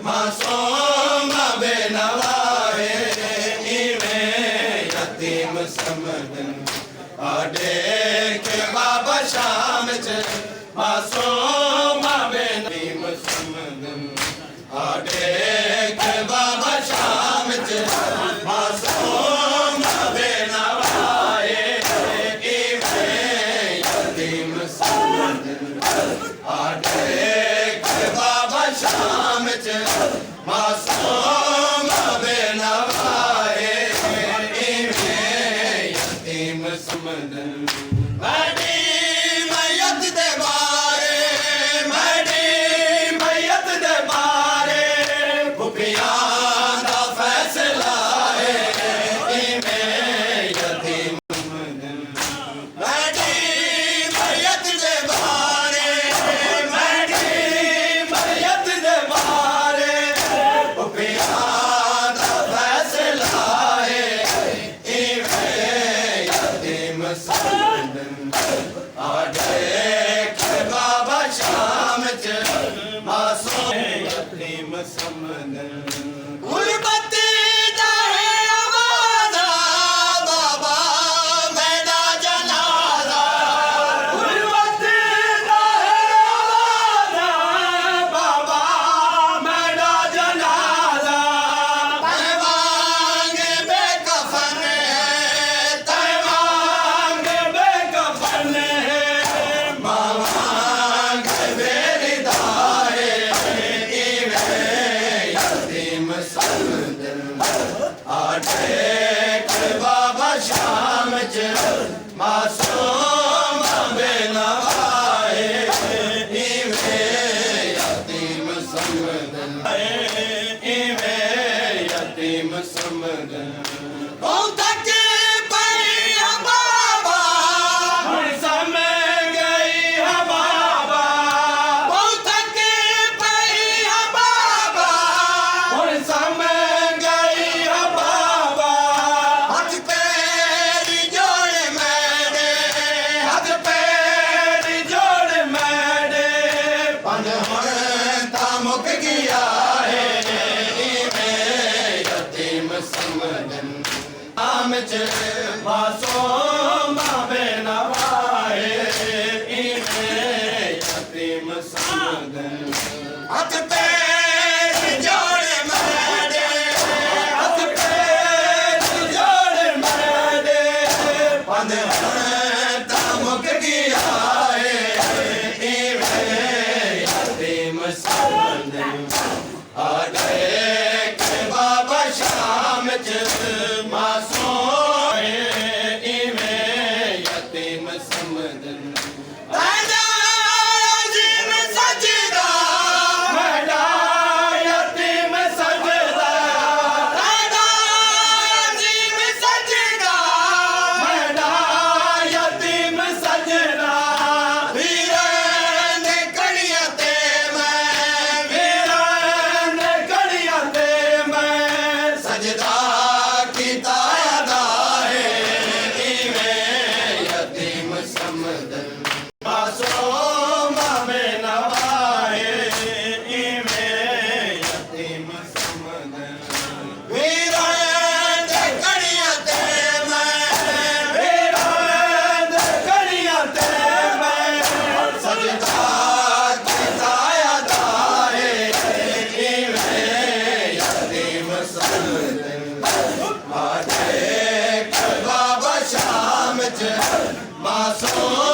मासूम बेनवाए इवें यतीम समदन आडे के बाबा शाम च मासूम बेनवाए समदन आडे के बाबा शाम च मासूम बेनवाए इवें यतीम समदन आडे के बाबा शाम च मासूम बेनवाए इवें यतीम समदन मैडी मैयत दे बारे मैडी मैयत दे बारे भुखियां दा फैसला है इवें यतीम समदन मैडी मैयत दे बारे मैडी मैयत दे बारे भुखियां दा फैसला है इवें यतीम समदन आडे के बाबा शाम च मासूम यतीम समदन गुरबती दा है आवाज़ा बाबा मेरा जनाजा गुरबती दा है आवाज़ा बाबा मेरा जनाजा तैवांग बेकफन तैवांग बेकफन मावांग बेरिदाए इवें यतीम समदन आडे के बाबा शाम च मासूम बेनवाए इवें यतीम समदन इवें यतीम समदन कौन तक पई है बाबा हुण समय गई है बाबा कौन तक पई है बाबा हुण समय गई है बाबा हथ पैर जोड़ मैडे हथ पैर जोड़ मैडे पंज हुण तां मुक गया है इवें यतीम समदन आम च मासूम बेनवाए इवें यतीम समदन हथ पैर जोड़ मैडे हथ पैर जोड़ मैडे पंध हुण तां मुक गया है इवें यतीम समदन आडे के बाबा शाम च मासूम इवें यतीम समदन ताजा अजीम सजदा मेरा यतीम सजदा ताजा अजीम सजदा मेरा यतीम सजदा वीरन कड़ियां ते मैं वीरन कड़ियां ते मैं सजदा कीता अदा है इवें यतीम समदन मासूम बेनवाए इवें यतीम समदन वीरन कड़ियां ते मैं वीरन कड़ियां ते मैं सजदा कीता अदा है इवें यतीम समदन आडे के बाबा शाम च मासूम